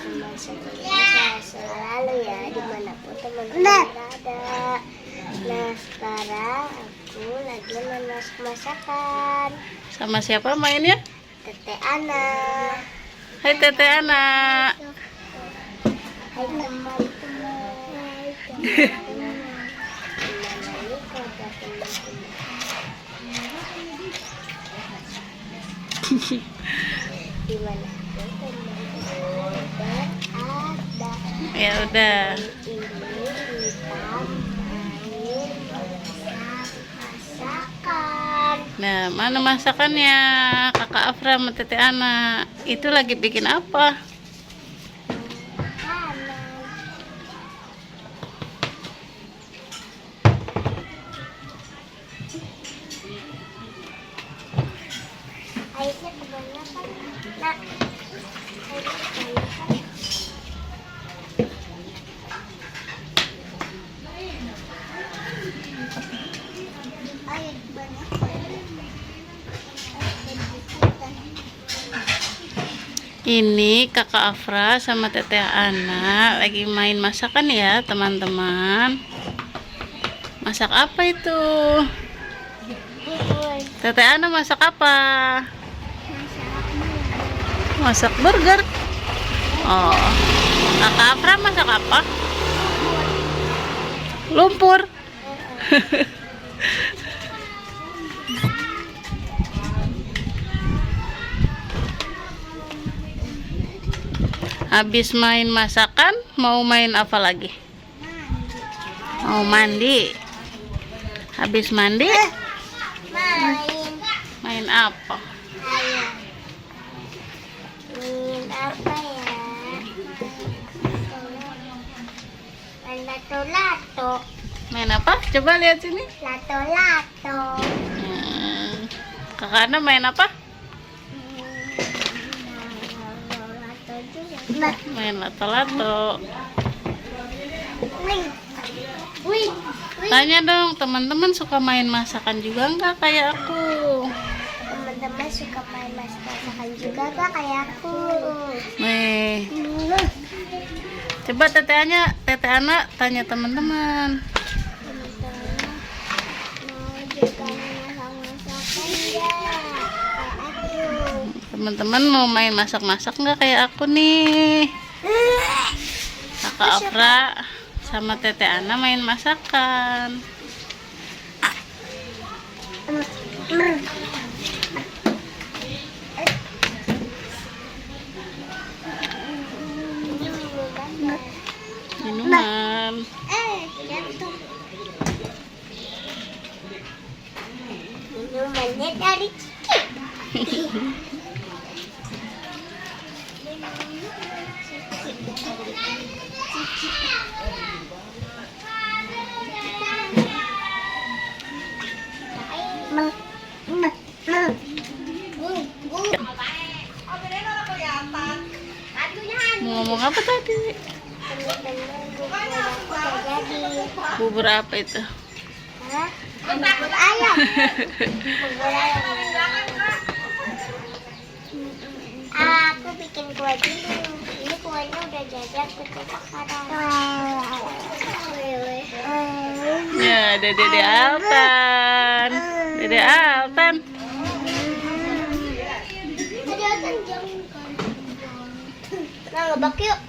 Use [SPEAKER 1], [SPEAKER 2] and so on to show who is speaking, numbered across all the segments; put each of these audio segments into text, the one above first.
[SPEAKER 1] teman-teman selalu ya dimanapun teman-teman berada. Nah sekarang aku lagi memasak masakan.
[SPEAKER 2] Sama siapa mainnya?
[SPEAKER 1] Tete Ana.
[SPEAKER 2] Hai Tete Ana.
[SPEAKER 1] Hai teman-teman. Gimana?
[SPEAKER 2] Ya udah.
[SPEAKER 1] Ini kita main masakan.
[SPEAKER 2] Nah, mana masakannya? Kakak Afra sama Tete Ana. Itu lagi bikin apa?
[SPEAKER 1] Airnya kebanyakan, nak. Airnya kebanyakan. Air kebanyakan.
[SPEAKER 2] Ini Kakak Afra sama Tete Ana lagi main masakan ya, teman-teman. Masak apa itu? Tete Ana masak apa? Masak burger. Oh, Kakak Afra masak apa? Lumpur. Habis main masakan, mau main apa lagi? Mau mandi. Habis mandi, main apa?
[SPEAKER 1] Ayo. Main apa ya? Main lato-lato.
[SPEAKER 2] Main apa? Coba lihat sini.
[SPEAKER 1] Lato-lato.
[SPEAKER 2] Kakak Ana main apa?
[SPEAKER 1] Lato juga.
[SPEAKER 2] Main lato-lato.
[SPEAKER 1] Wih. Wih.
[SPEAKER 2] Tanya dong, teman-teman suka main masakan juga nggak kayak aku?
[SPEAKER 1] Teman-teman suka main masakan juga gak kayak aku?
[SPEAKER 2] Nih, coba Tete Ana tanya teman-teman.
[SPEAKER 1] Teman-teman mau juga masak masakan ya kayak aku?
[SPEAKER 2] Teman-teman mau main masak-masak nggak kayak aku nih? Kakak Afra sama Tete Ana main masakan. Minuman.
[SPEAKER 1] Jatuh. Minumannya dari Cici.
[SPEAKER 2] Mau ngomong apa tadi? Bubur apa itu?
[SPEAKER 1] Bubur ayam. Bubur ayam. Aku bikin kue dulu. Ini kuenya udah jadi, aku coba sekarang.
[SPEAKER 2] Ya, ada Dede Altan. Dede Altan.
[SPEAKER 1] Tadi Altan jauh kan. Nah, ngebak yuk.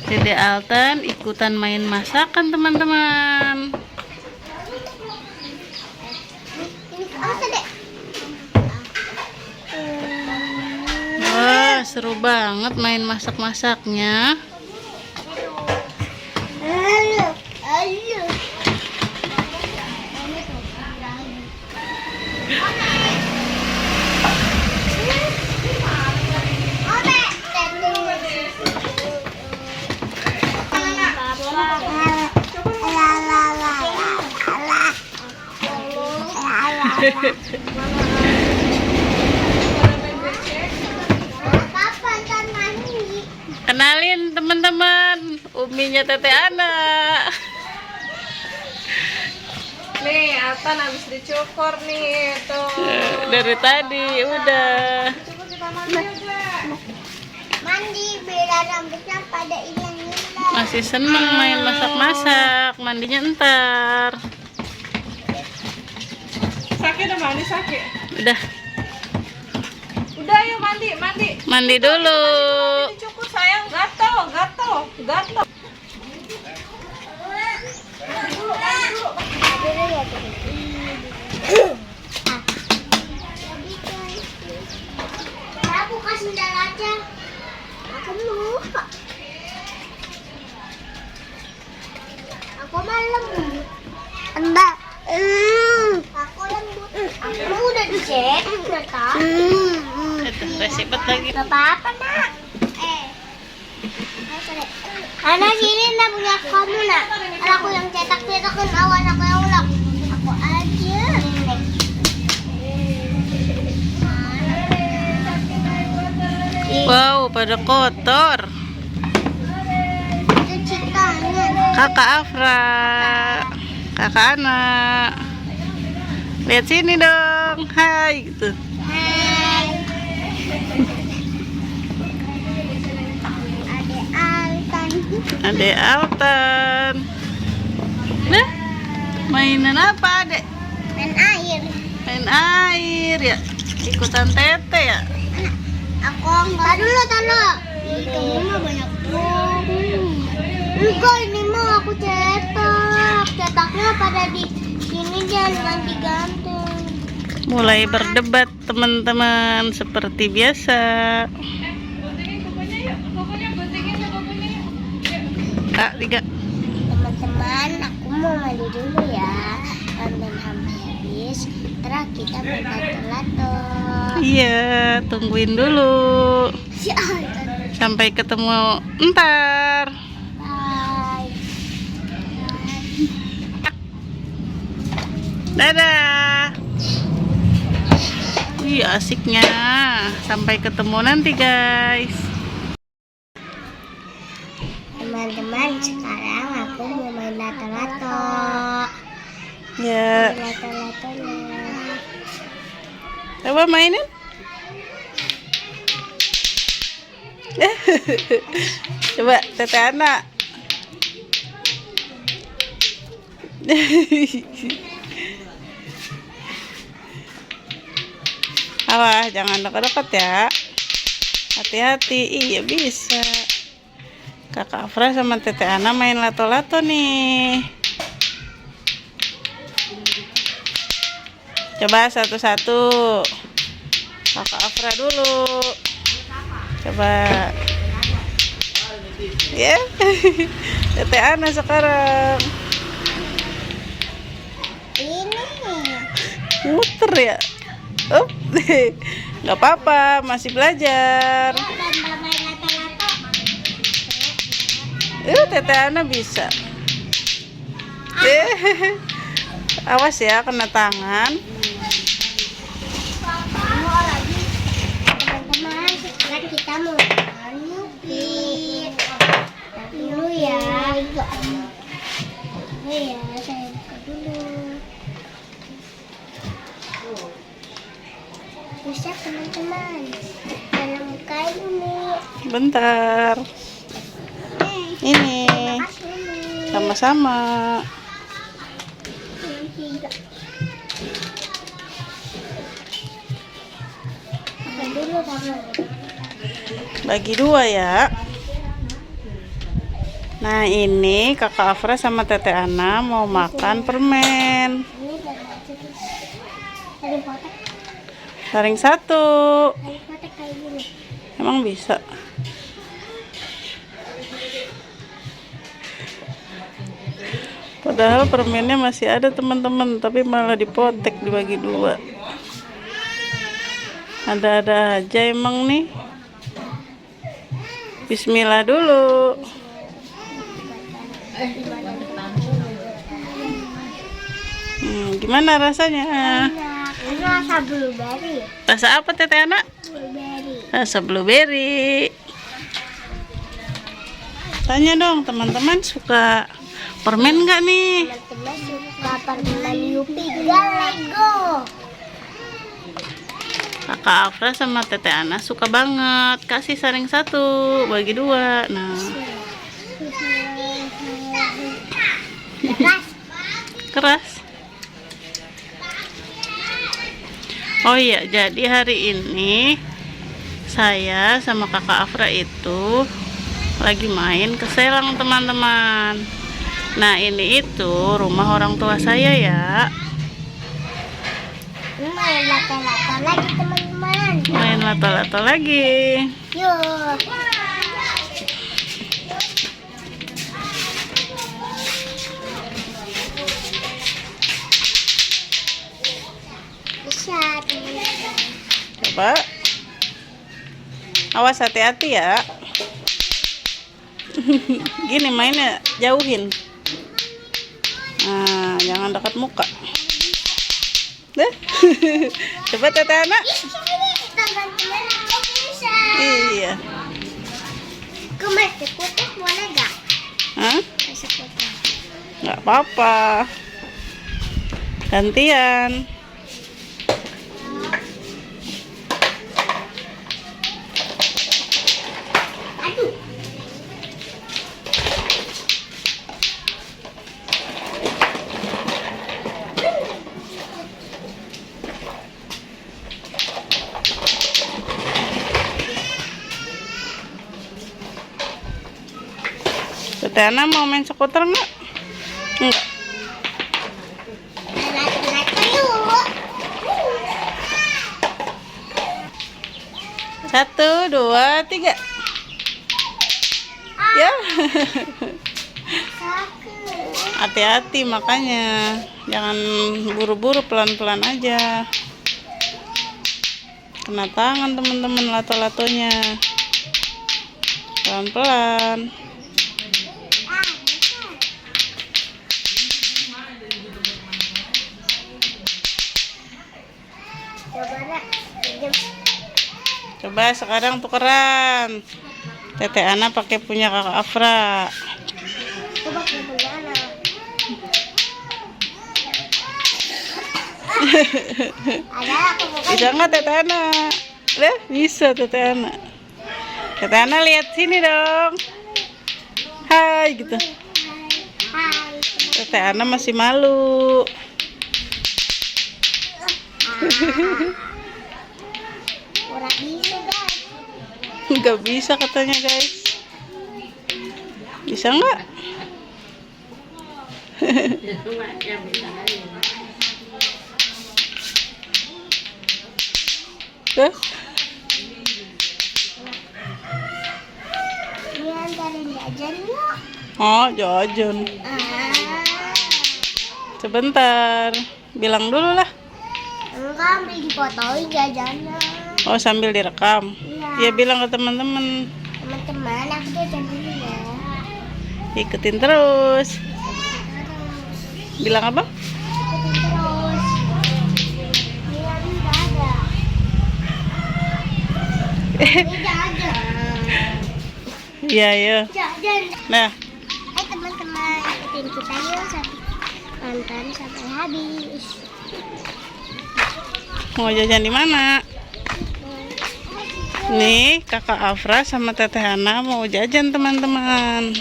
[SPEAKER 2] Dede Altan ikutan main masakan, teman-teman. Wah, seru banget main masak-masaknya. Kenalin teman-teman, uminya Tete Ana.
[SPEAKER 3] Nih, Altan habis dicukur nih, tuh.
[SPEAKER 2] Dari tadi udah.
[SPEAKER 3] Coba kita
[SPEAKER 1] Mandi biar rambutnya pada hilang-hilang.
[SPEAKER 2] Masih seneng main masak-masak. Mandinya ntar.
[SPEAKER 3] Sakit udah mandi sakit.
[SPEAKER 2] Udah.
[SPEAKER 3] Udah yuk mandi, mandi.
[SPEAKER 2] Mandi dulu.
[SPEAKER 3] Cukup sayang, gatal, gatal, gatal.
[SPEAKER 1] Aku kasih sendal aja. Aku lupa. Aku malam. Mbak. Aku lembut. Aku udah dicek, udah tahu.
[SPEAKER 2] Itu resipet lagi.
[SPEAKER 1] Gak apa-apa nak. Karena sini ndak punya kamu nak. Kalau aku yang cetak-cetakin awan aku yang ulek. Aku aja.
[SPEAKER 2] Wow, pada kotor.
[SPEAKER 1] Cuci tangan.
[SPEAKER 2] Kakak Afra. Kakak Ana. Lihat sini dong. Hai gitu.
[SPEAKER 1] Hai. Adek Altan.
[SPEAKER 2] Adek Altan. Nah, mainan apa adek?
[SPEAKER 1] Main air.
[SPEAKER 2] Main air ya. Ikutan tete ya.
[SPEAKER 1] Aku enggak dulu taruh. Kamu mah banyak enggak, ini mah aku cetak. Cetaknya pada di sini jangan ganti-ganti.
[SPEAKER 2] Mulai berdebat teman-teman seperti biasa. Kak, 3.
[SPEAKER 1] Teman-teman, aku mau mandi dulu ya. Dan hampir habis. Terus kita main lato-lato.
[SPEAKER 2] Iya, tungguin dulu.
[SPEAKER 1] Si Altan.
[SPEAKER 2] Sampai ketemu ntar.
[SPEAKER 1] Bye.
[SPEAKER 2] Dadah. Wih, asiknya. Sampai ketemu nanti, guys.
[SPEAKER 1] Teman-teman, sekarang aku mau main lato-lato.
[SPEAKER 2] Ya,
[SPEAKER 1] Lato-latonya.
[SPEAKER 2] coba mainin. Coba, Tete Ana. Awas, jangan dekat-dekat ya. Hati-hati. Iya, bisa. Kakak Afra sama Tete Ana main lato-lato nih. Coba satu-satu. Kakak Afra dulu. Coba. Ya. Tete Ana sekarang.
[SPEAKER 1] Ini.
[SPEAKER 2] Muter ya. Up. Nggak apa-apa, masih belajar.
[SPEAKER 1] Tambah main lato-lato.
[SPEAKER 2] Tete Ana bisa. Awas ya, kena tangan.
[SPEAKER 1] Teman-teman, sekarang kita mau nyupir. Dulu ya. Oh ya, saya buka dulu. Bisa teman-teman. Jangan buka ini.
[SPEAKER 2] Bentar. Ini.
[SPEAKER 1] Makasih ini.
[SPEAKER 2] Sama-sama.
[SPEAKER 1] Yang 3. Buka dulu kamu.
[SPEAKER 2] Bagi 2 ya. Nah, ini Kakak Afra sama Tete Ana mau makan permen.
[SPEAKER 1] Ini dari kotak.
[SPEAKER 2] Saring 1.
[SPEAKER 1] Dari kotak kayak gini.
[SPEAKER 2] Emang bisa? Padahal permennya masih ada teman-teman, tapi malah dipotek dibagi 2. Ada-ada aja emang nih. Bismillah dulu. Gimana rasanya?
[SPEAKER 1] Ini rasa blueberry.
[SPEAKER 2] Rasa apa Tete Ana?
[SPEAKER 1] Blueberry.
[SPEAKER 2] Rasa blueberry. Tanya dong teman-teman, suka permen nggak nih?
[SPEAKER 1] Teman-teman suka permen Yupi Lego.
[SPEAKER 2] Kakak Afra sama Tete Ana suka banget kasih saring 1 bagi 2. Nah, keras. Oh iya, jadi hari ini saya sama kakak Afra itu lagi main ke Selang, teman-teman. Nah, ini itu rumah orang tua saya ya.
[SPEAKER 1] Main lato-lato lagi, teman-teman.
[SPEAKER 2] Main lato-lato lagi.
[SPEAKER 1] Yuk. Bisa, teman-teman.
[SPEAKER 2] Coba. Awas, hati-hati ya. Gini mainnya, jauhin. Nah, jangan dekat muka. Deh. Coba Tete Ana.
[SPEAKER 1] Teman-teman, aku bisa.
[SPEAKER 2] Iya.
[SPEAKER 1] Masuk kulkas boleh gak?
[SPEAKER 2] Hah?
[SPEAKER 1] Masuk kulkas.
[SPEAKER 2] Nggak apa-apa. Gantian.
[SPEAKER 1] Aduh.
[SPEAKER 2] Tete Ana mau main skuter nggak? Enggak.
[SPEAKER 1] Lato-lato yuk.
[SPEAKER 2] 1, 2, 3. Ya. Hati-hati makanya. Jangan buru-buru, pelan-pelan aja. Kena tangan teman-teman lato-latonya. Pelan-pelan.
[SPEAKER 1] Coba nak.
[SPEAKER 2] Coba sekarang tukeran. Tete Ana pakai punya kakak Afra.
[SPEAKER 1] Coba ke mana? Ada aku bukan.
[SPEAKER 2] Bisa nggak Tete Ana? Deh, bisa Tete Ana. Tete Ana lihat sini dong. Hai gitu.
[SPEAKER 1] Hai.
[SPEAKER 2] Tete Ana masih malu.
[SPEAKER 1] Kurang bisa guys.
[SPEAKER 2] Nggak bisa katanya guys. Bisa nggak? Tuh.
[SPEAKER 1] Ini antarin jajan yuk.
[SPEAKER 2] Oh, jajan. Sebentar. Bilang dulu lah.
[SPEAKER 1] Enggak, ambil dipotoin jajannya.
[SPEAKER 2] Oh, sambil direkam.
[SPEAKER 1] Iya.
[SPEAKER 2] Ya bilang ke teman-teman.
[SPEAKER 1] Teman-teman, aku jajan dulu ya.
[SPEAKER 2] Ikutin terus. Bilang apa?
[SPEAKER 1] Ikutin terus. Ini nggak ada. Ini jajan.
[SPEAKER 2] Iya, ya.
[SPEAKER 1] Jajan.
[SPEAKER 2] Nah,
[SPEAKER 1] Hai teman-teman, ikutin kita yuk sampai nonton sampai habis.
[SPEAKER 2] mau jajan di mana? Nih, kakak Afra sama Tete Ana mau jajan, teman-teman.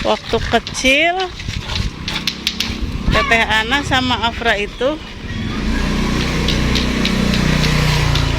[SPEAKER 2] Waktu kecil, Tete Ana sama Afra itu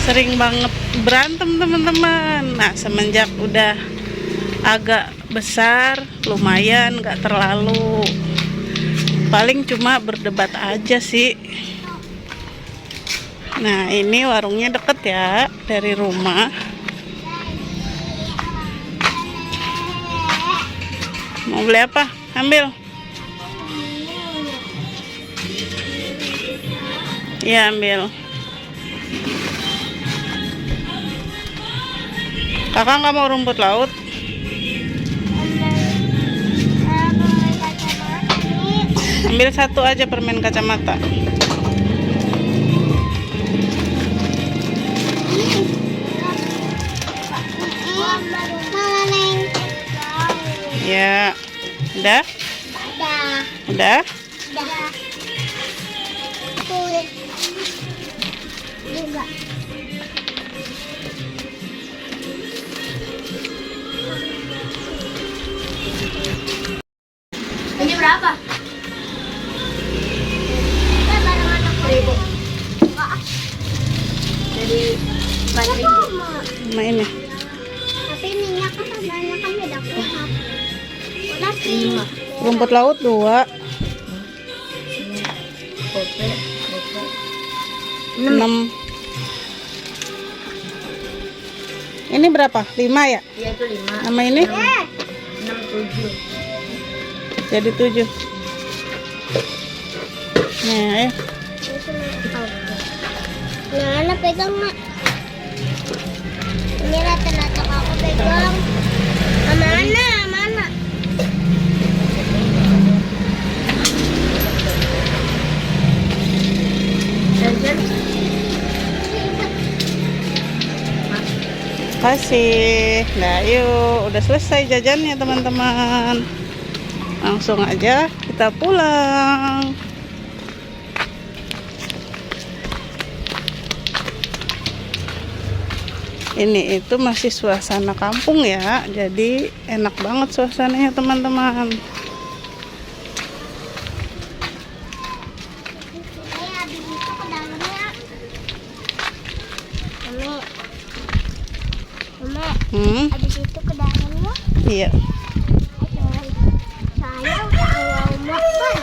[SPEAKER 2] sering banget berantem, teman-teman. Nah, semenjak udah agak besar, lumayan, gak terlalu. Paling cuma berdebat aja sih. Nah, ini warungnya deket ya dari rumah. Mau beli apa? Ambil. Iya, ambil. Kakak nggak mau rumput laut? Ambil satu aja permen kacamata. Ya, Udah?
[SPEAKER 1] Dah.
[SPEAKER 2] Udah?
[SPEAKER 1] Dah. Kulit. Juga. Ini berapa? Kita bareng anak 1.000. Jadi 4.000.
[SPEAKER 2] Sama ini.
[SPEAKER 1] Tapi minyak kan banyak kan beda kuat. Udah sih.
[SPEAKER 2] Rumput laut 2. 6. Ini berapa? 5 ya?
[SPEAKER 3] Iya itu 5.
[SPEAKER 2] Sama ini?
[SPEAKER 3] 6, 7.
[SPEAKER 2] Jadi 7. Nah,
[SPEAKER 1] Nah, anak pegang mak. Ini rata-rata aku pegang. Mana? Mana?
[SPEAKER 3] Jajan.
[SPEAKER 2] kasih. Nah, yuk, udah selesai jajannya teman-teman. Langsung aja kita pulang. Ini itu masih suasana kampung ya, jadi enak banget suasananya teman-teman.
[SPEAKER 1] Habis itu ke dalamnya. Mami, habis itu ke dalamnya.
[SPEAKER 2] Iya.
[SPEAKER 1] Saya udah awal makan.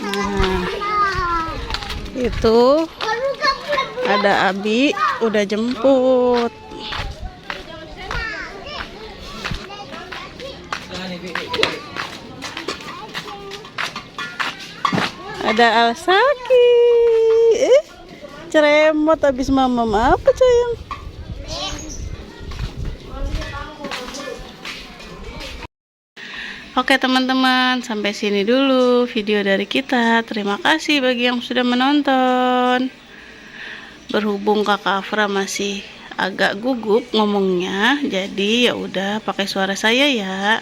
[SPEAKER 2] Nah, itu ada Abi udah jemput. Ada Alsaki. Ceremot habis mamam apa sayang? Oke teman-teman, sampai sini dulu video dari kita. Terima kasih bagi yang sudah menonton. Berhubung Kakak Afra masih agak gugup ngomongnya, jadi ya udah pakai suara saya ya.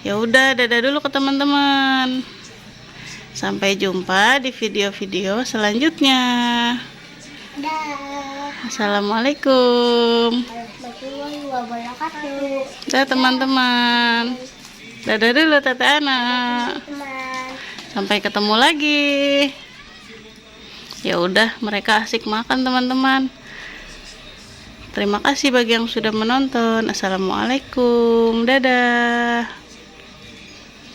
[SPEAKER 2] Ya udah, dadah dulu ke teman-teman. Sampai jumpa di video-video selanjutnya.
[SPEAKER 1] Dah.
[SPEAKER 2] Assalamualaikum.
[SPEAKER 1] Warahmatullahi wabarakatuh.
[SPEAKER 2] Dadah teman-teman. Dadah dulu Tete Ana.
[SPEAKER 1] Teman.
[SPEAKER 2] Sampai ketemu lagi. Ya udah, mereka asik makan teman-teman. Terima kasih bagi yang sudah menonton. Assalamualaikum. Dadah.